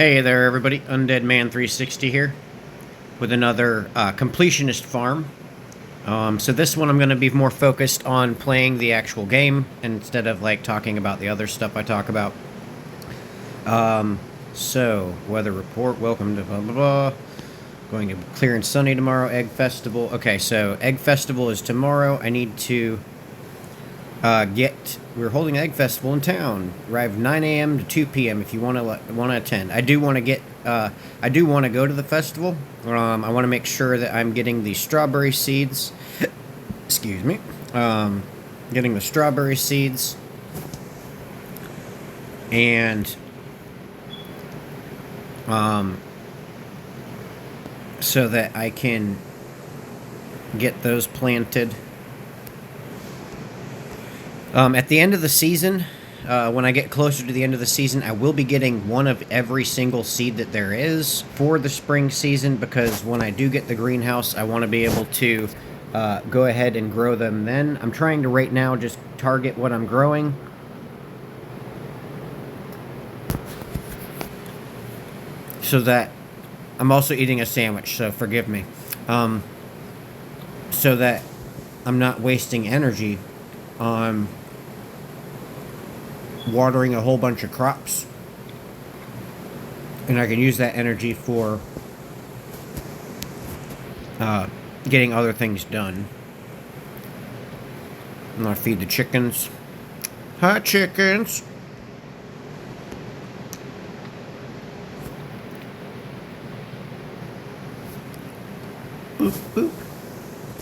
Hey there, everybody. Undead Man 360 here with another completionist farm. So this one I'm going to be more focused on playing the actual game instead of like talking about the other stuff I talk about. So weather report. Welcome to blah blah blah. Going to be clear and sunny tomorrow. Egg festival. Okay, so egg festival is tomorrow. I need to we're holding an egg festival in town. Arrive 9 a.m. to 2 p.m. if you want to attend. I do want to get I do want to go to the festival. I want to make sure that I'm getting the strawberry seeds. Excuse me. Getting the strawberry seeds and so that I can get those planted. At the end of the season, when I get closer to the end of the season, I will be getting one of every single seed that there is for the spring season, because when I do get the greenhouse, I want to be able to go ahead and grow them then. I'm trying to right now just target what I'm growing. So that I'm also eating a sandwich, so forgive me. So that I'm not wasting energy on watering a whole bunch of crops, and I can use that energy for getting other things done. I'm gonna feed the chickens. Hi, chickens. Boop, boop.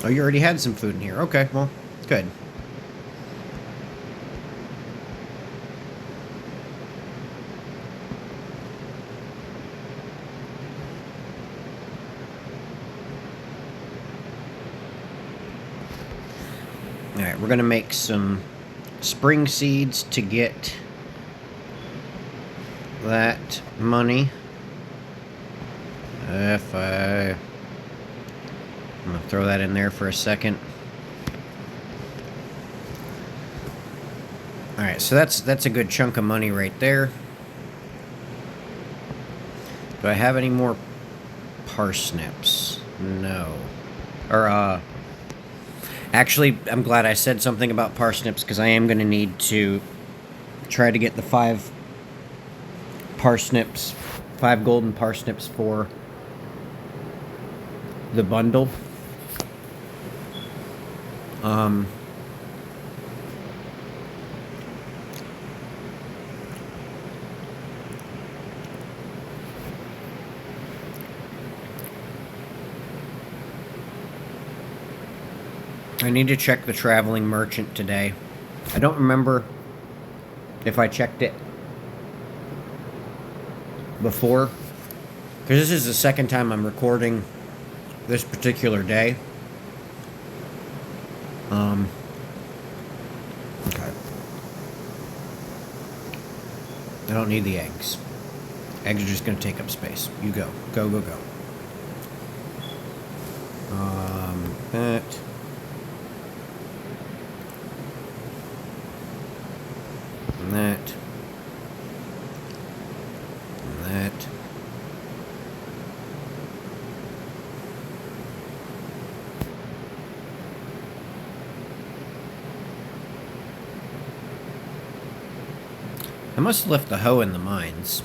Oh, you already had some food in here. Okay, well, good. Alright, we're going to make some spring seeds to get that money. I'm going to throw that in there for a second. Alright, so that's a good chunk of money right there. Do I have any more parsnips? No. Or, actually, I'm glad I said something about parsnips, because I am going to need to try to get the 5 golden parsnips for the bundle. I need to check the traveling merchant today. I don't remember if I checked it before, because this is the second time I'm recording this particular day. Okay. I don't need the eggs. Eggs are just going to take up space. You go. Go, go, go. That. And that. And that. I must have left the hoe in the mines.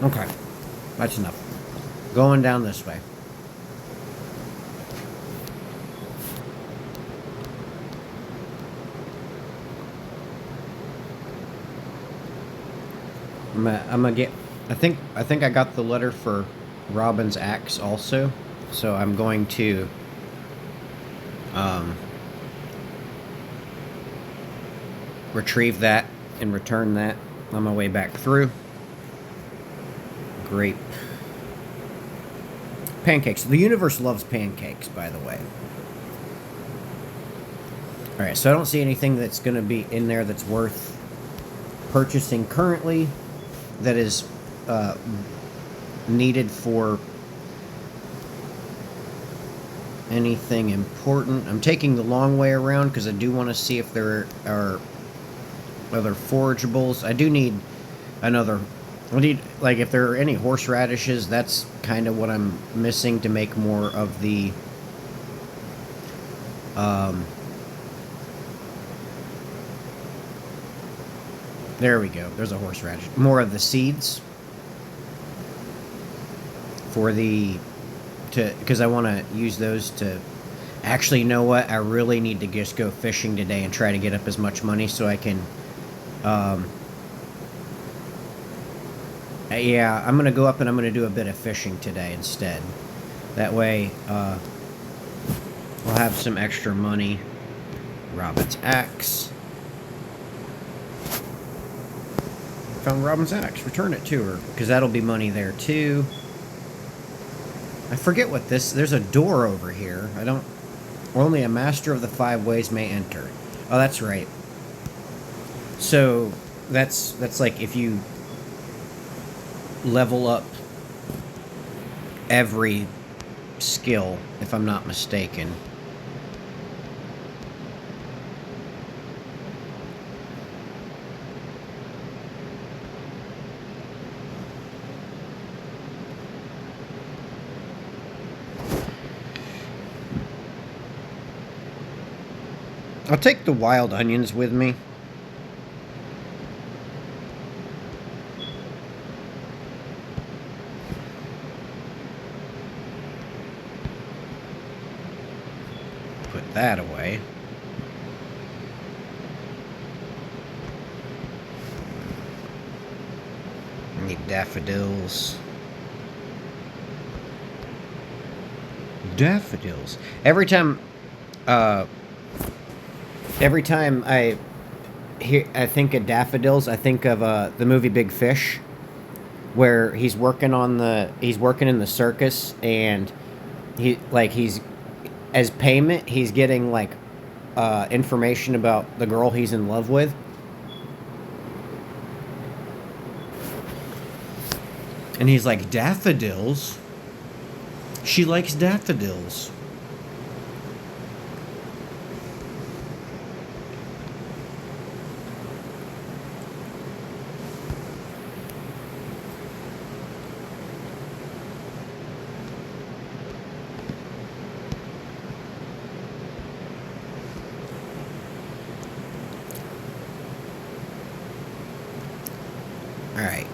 Okay, that's enough. Going down this way. I'm gonna get. I think I got the letter for Robin's axe also, so I'm going to retrieve that and return that on my way back through. Grape. Pancakes. The universe loves pancakes, by the way. Alright, so I don't see anything that's going to be in there that's worth purchasing currently that is needed for anything important. I'm taking the long way around because I do want to see if there are other forageables. I do need another... I need, like, if there are any horseradishes, that's kind of what I'm missing to make more of the... there we go. There's a horseradish. More of the seeds. For the... because I want to use those to... Actually, you know what? I really need to just go fishing today and try to get up as much money so I can... yeah, I'm going to go up and I'm going to do a bit of fishing today instead. That way, I'll have some extra money. Robin's axe. Found Robin's axe. Return it to her, because that'll be money there too. I forget what this... There's a door over here. I don't... Only a master of the 5 ways may enter. Oh, that's right. So, that's like if you level up every skill, if I'm not mistaken. I'll take the wild onions with me. Put that away. I need daffodils. Daffodils. Every time I think of daffodils, I think of the movie Big Fish, where he's working in the circus, and he's as payment he's getting like information about the girl he's in love with. And he's like, daffodils? She likes daffodils. Alright.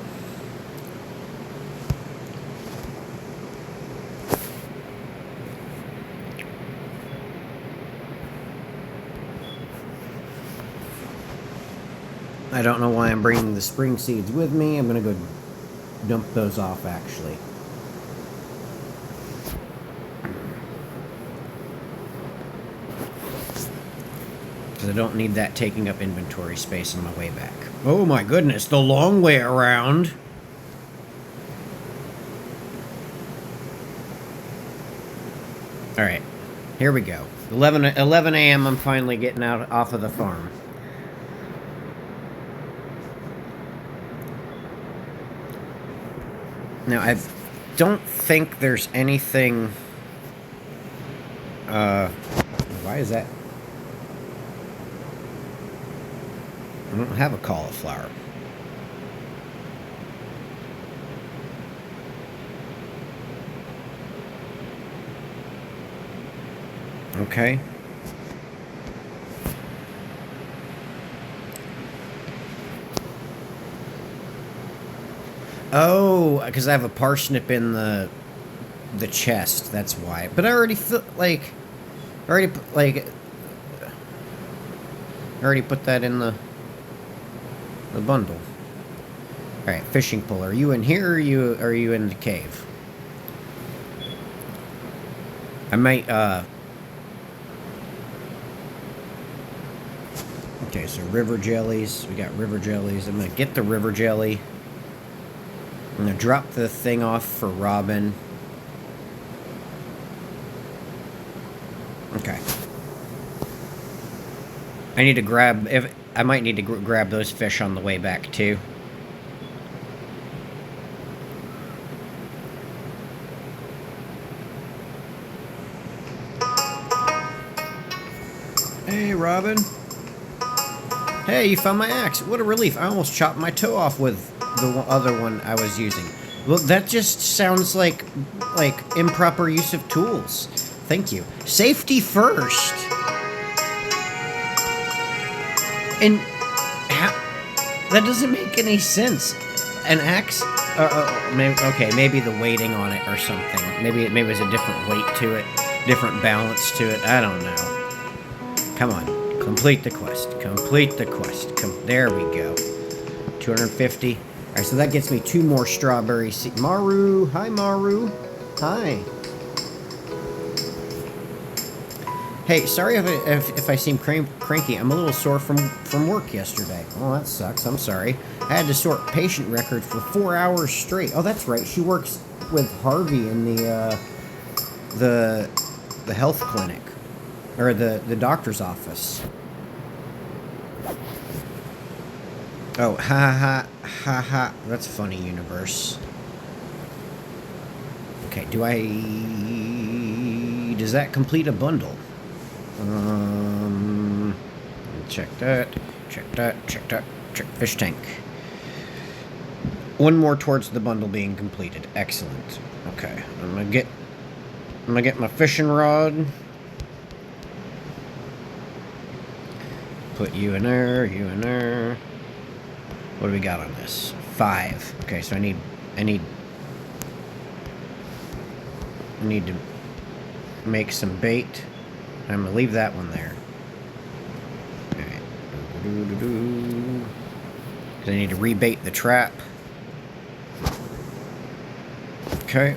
I don't know why I'm bringing the spring seeds with me. I'm going to go dump those off, actually. Because I don't need that taking up inventory space on my way back. Oh my goodness, the long way around. Alright, here we go. 11 a.m. I'm finally getting off of the farm. Now, I don't think there's anything... why is that? I don't have a cauliflower. Okay. Oh, because I have a parsnip in the chest. That's why. But I already feel like... I already put that in the bundle. Alright, fishing pole. Are you in here, or are you in the cave? I might, Okay, so river jellies. We got river jellies. I'm going to get the river jelly. I'm going to drop the thing off for Robin. Okay. I need to grab... I might need to grab those fish on the way back, too. Hey, Robin. Hey, you found my axe. What a relief. I almost chopped my toe off with the other one I was using. Well, that just sounds like improper use of tools. Thank you. Safety first. And that doesn't make any sense. An axe? Maybe the weighting on it or something. Maybe it was a different weight to it, different balance to it. I don't know. Come on. Complete the quest. Complete the quest. There we go. 250. Alright, so that gets me 2 more strawberry seeds. Maru! Hi, Maru! Hi! Hey, sorry if I seem cranky. I'm a little sore from work yesterday. Oh, that sucks. I'm sorry. I had to sort patient records for 4 hours straight. Oh, that's right. She works with Harvey in the health clinic. Or the doctor's office. Oh, ha ha ha ha. That's funny, universe. Okay, does that complete a bundle? Check that. Check that. Check that. Check fish tank. 1 more towards the bundle being completed. Excellent. Okay, I'm gonna get my fishing rod. Put you in there, you in there. What do we got on this? 5. Okay, so I need to make some bait. I'm gonna leave that one there. Alright. Because I need to rebait the trap. Okay.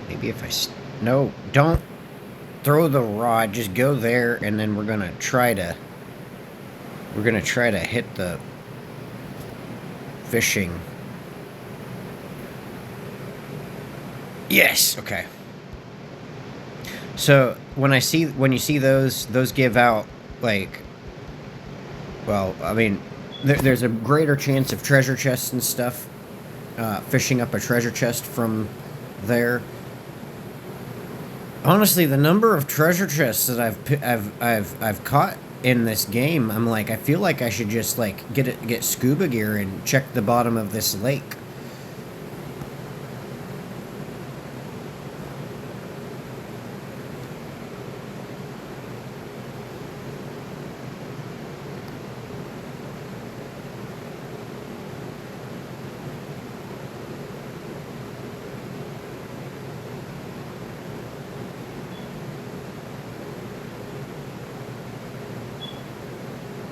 Maybe if no, don't throw the rod. Just go there, and then we're gonna try to hit the fishing. Yes. Okay. So when you see those give out like, well, I mean, there's a greater chance of treasure chests and stuff. Fishing up a treasure chest from there. Honestly, the number of treasure chests that I've caught in this game, I'm like, I feel like I should just like get scuba gear and check the bottom of this lake.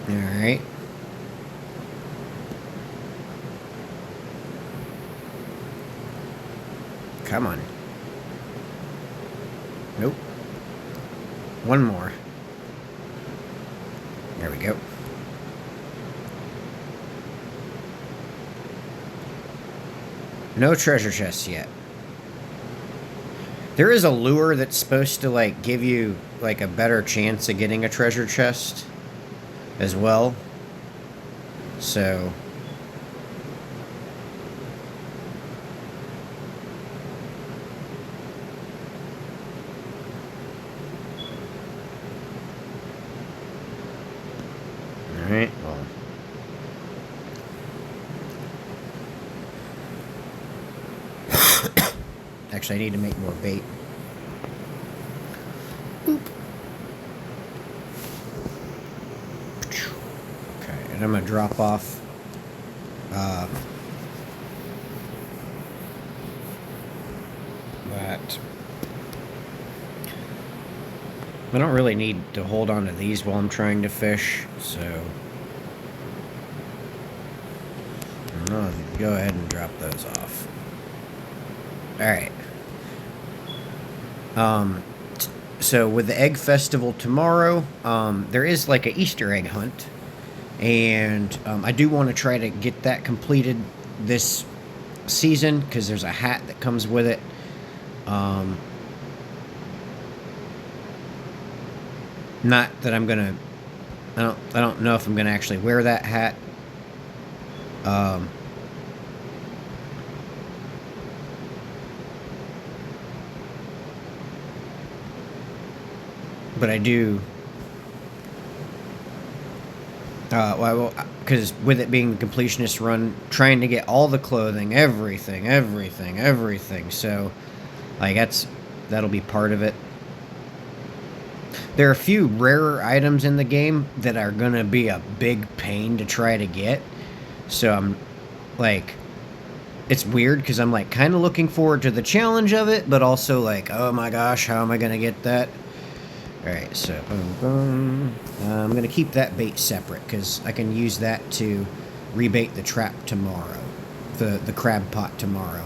Alright. Come on. Nope. 1 more. There we go. No treasure chests yet. There is a lure that's supposed to like give you like a better chance of getting a treasure chest as well. So alright, well. Actually, I need to make more bait. Boop. Okay, and I'm gonna drop off that. I don't really need to hold on to these while I'm trying to fish, so I'll go ahead and drop those off. Alright. So with the egg festival tomorrow, there is like an Easter egg hunt. And I do want to try to get that completed this season because there's a hat that comes with it. Not that I'm gonna. I don't know if I'm gonna actually wear that hat. But I do. Well, because with it being the completionist run, trying to get all the clothing, everything. So, like that'll be part of it. There are a few rarer items in the game that are gonna be a big pain to try to get. So I'm like, it's weird because I'm like kind of looking forward to the challenge of it, but also like, oh my gosh, how am I gonna get that? Alright, so I'm going to keep that bait separate because I can use that to rebait the trap tomorrow. The crab pot tomorrow.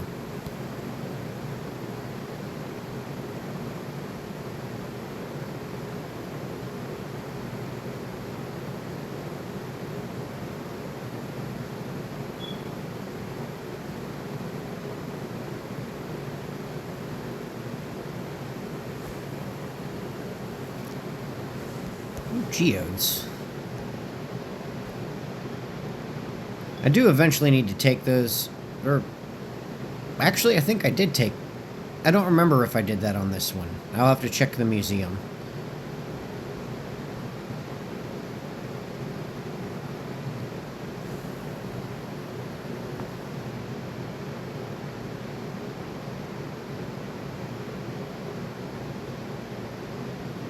Geodes. I do eventually need to take those, or actually I think I did take, I don't remember if I did that on this one. I'll have to check the museum.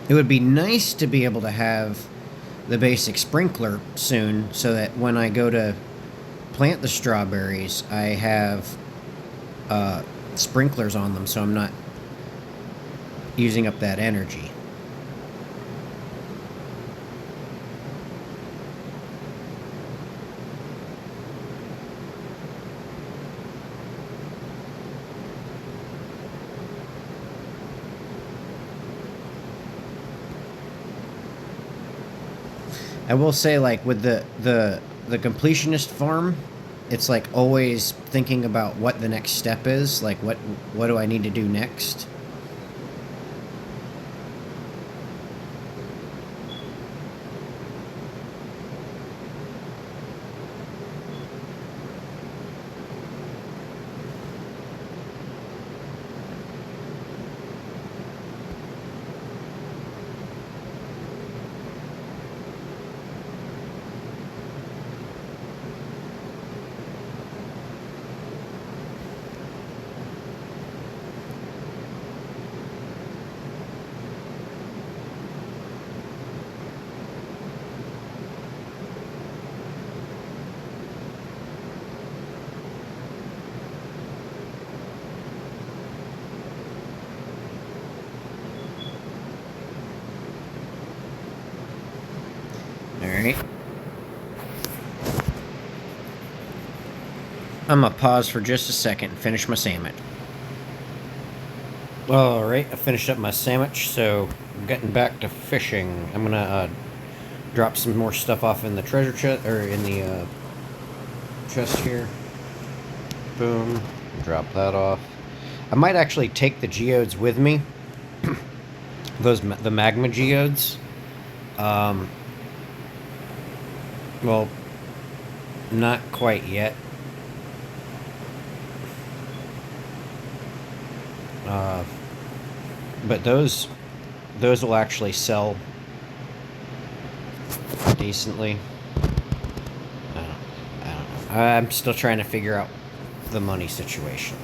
It would be nice to be able to have the basic sprinkler soon so that when I go to plant the strawberries, I have sprinklers on them so I'm not using up that energy. I will say, like, with the completionist farm, it's like always thinking about what the next step is. Like, what do I need to do next? Alright. I'm gonna pause for just a second and finish my sandwich. Alright, I finished up my sandwich, so I'm getting back to fishing. I'm gonna drop some more stuff off in the treasure chest, or in the chest here. Boom. Drop that off. I might actually take the geodes with me. The magma geodes. Well, not quite yet. But those will actually sell decently. I don't know. I'm still trying to figure out the money situation.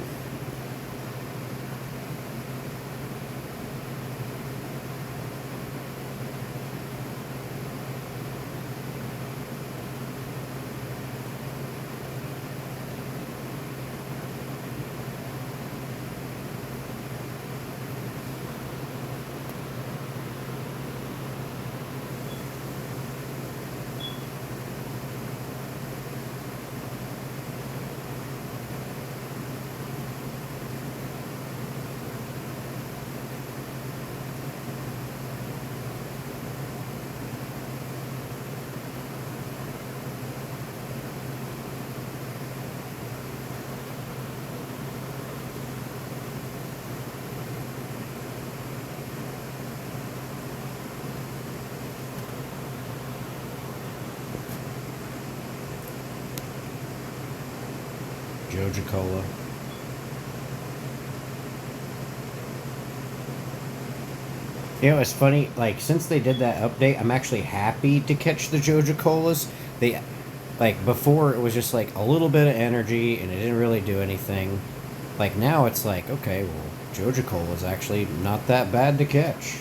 Joja Cola. You know, it's funny, like, since they did that update, I'm actually happy to catch the Joja Colas. They, like, before it was just like a little bit of energy and it didn't really do anything. Like, now it's like, okay, well, Joja Cola is actually not that bad to catch.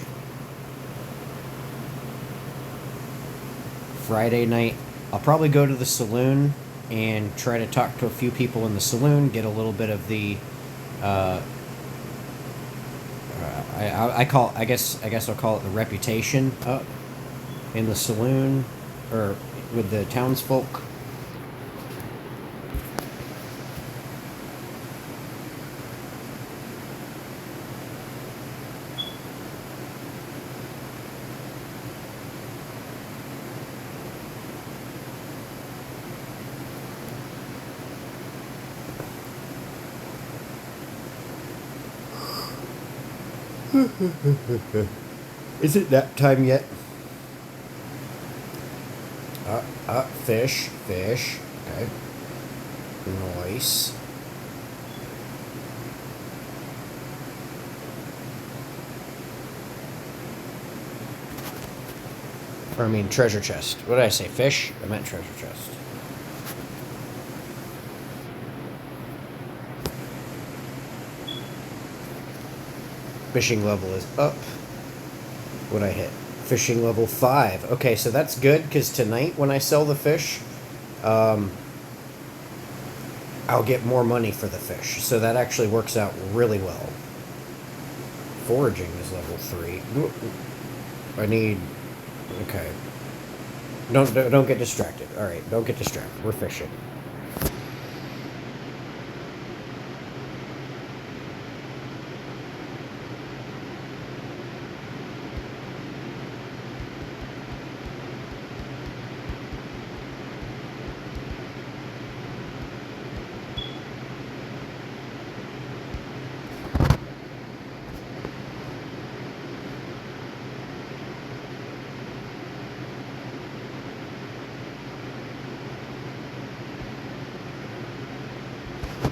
Friday night, I'll probably go to the saloon and try to talk to a few people in the saloon, get a little bit of the uh, I guess I'll call it the reputation up in the saloon or with the townsfolk. Is it that time yet? Fish, fish. Okay. Nice. Or I mean treasure chest. What did I say? Fish? I meant treasure chest. Fishing level is up. What'd I hit? Fishing level 5. Okay, so that's good because tonight when I sell the fish, I'll get more money for the fish. So that actually works out really well. Foraging is level 3. I need... Okay. Don't get distracted. Alright, don't get distracted. We're fishing.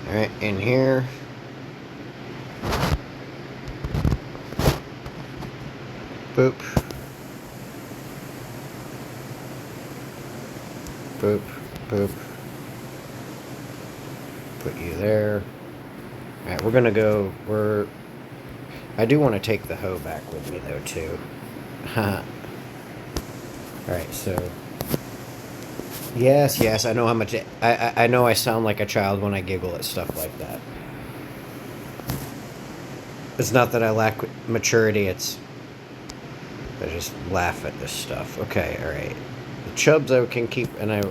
Alright, in here. Boop. Boop. Boop. Put you there. Alright, we're gonna go... I do want to take the hoe back with me, though, too. Alright, so... Yes, I know how much... I know I sound like a child when I giggle at stuff like that. It's not that I lack maturity, it's... I just laugh at this stuff. Okay, alright. The chubs I can keep, and I'm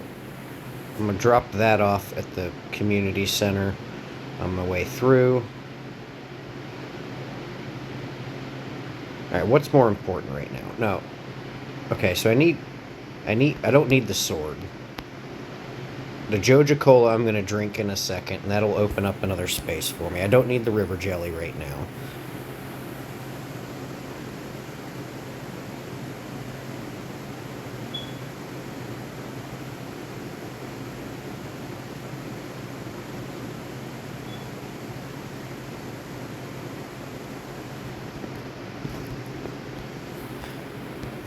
going to drop that off at the community center on my way through. Alright, what's more important right now? No. Okay, so I don't need the sword. The Joja Cola I'm going to drink in a second, and that'll open up another space for me. I don't need the river jelly right now.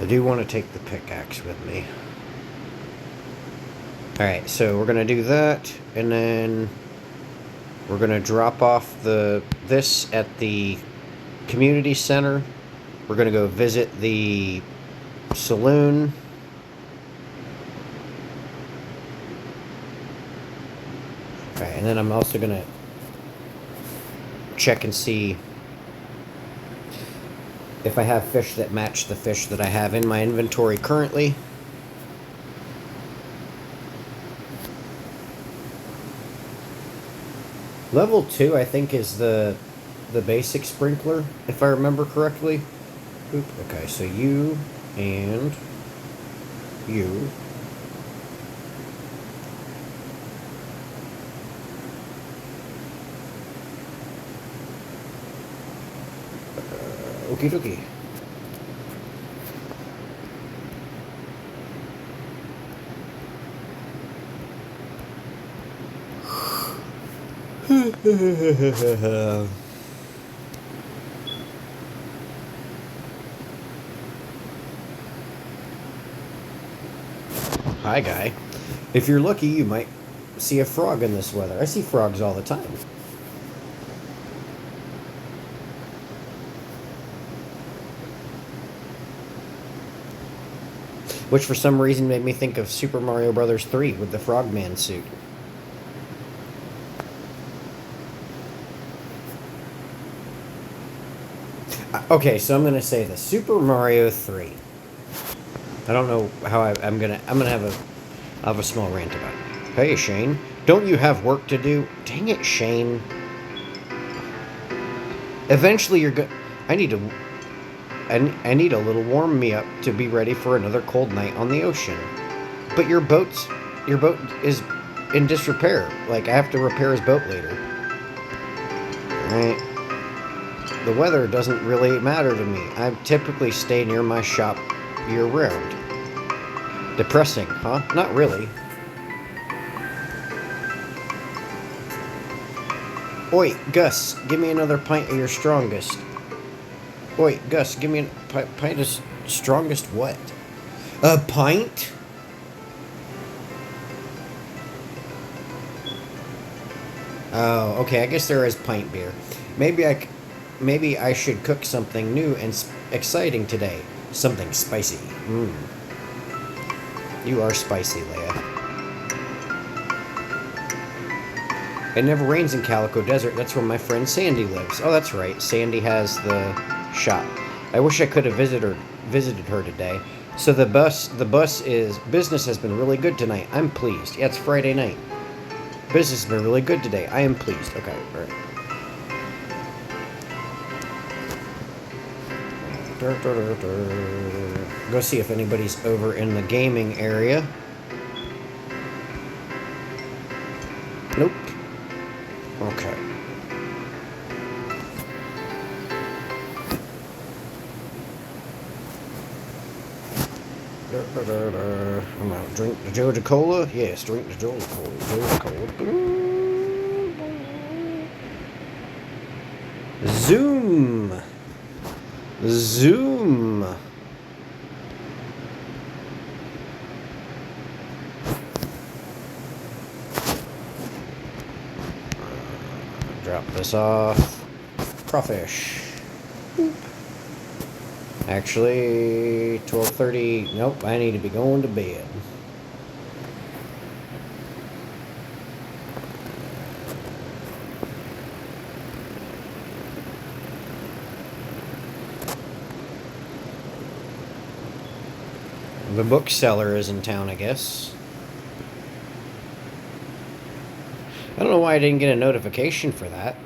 I do want to take the pickaxe with me. Alright, so we're going to do that, and then we're going to drop off this at the community center. We're going to go visit the saloon. Alright, and then I'm also going to check and see if I have fish that match the fish that I have in my inventory currently. Level 2, I think, is the basic sprinkler, if I remember correctly. Oop, okay, so you and you. Okie dokie. Hi, guy. If you're lucky, you might see a frog in this weather. I see frogs all the time. Which for some reason made me think of Super Mario Bros. 3 with the Frogman suit. Okay, so I'm gonna say this: Super Mario 3. I don't know how I'm gonna have a small rant about it. Hey, Shane, don't you have work to do? Dang it, Shane. Eventually, you're good. I need to. I need a little warm me up to be ready for another cold night on the ocean. But your boat is in disrepair. Like, I have to repair his boat later. Alright. The weather doesn't really matter to me. I typically stay near my shop year-round. Depressing, huh? Not really. Oi, Gus, give me another pint of your strongest. Oi, Gus, give me a pint of strongest what? A pint? Oh, okay, I guess there is pint beer. Maybe I should cook something new and exciting today. Something spicy. Mmm. You are spicy, Leia. It never rains in Calico Desert. That's where my friend Sandy lives. Oh, that's right. Sandy has the shop. I wish I could have visited her today. So business has been really good tonight. I'm pleased. Yeah, it's Friday night. Business has been really good today. I am pleased. Okay, all right. Go see if anybody's over in the gaming area. Nope. Okay. I'm out. Drink the Joja Cola? Yes, drink the Joja Cola. Joja Cola. Zoom. Zoom. Drop this off. Crawfish. Boop. Actually, 12:30. Nope, I need to be going to bed. The bookseller is in town, I guess. I don't know why I didn't get a notification for that.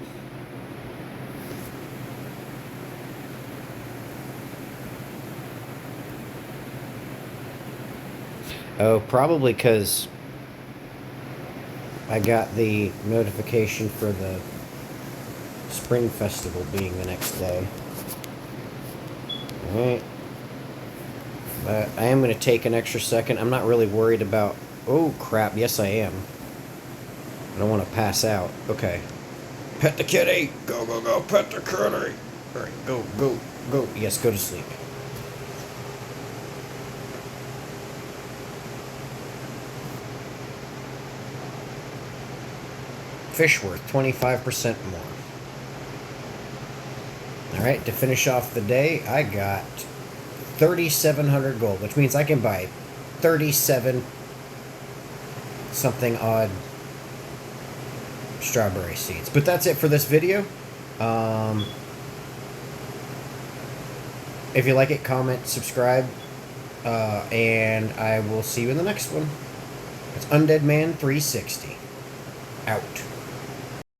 Oh, probably because I got the notification for the Spring Festival being the next day. Alright. But I am going to take an extra second. I'm not really worried about... Oh, crap. Yes, I am. I don't want to pass out. Okay. Pet the kitty! Go, go, go! Pet the kitty! Alright, go, go, go. Yes, go to sleep. Fish worth 25% more. Alright, to finish off the day, I got 3,700 gold, which means I can buy 37 something odd strawberry seeds. But that's it for this video. If you like it, comment, subscribe, and I will see you in the next one. It's Undead Man 360. Out.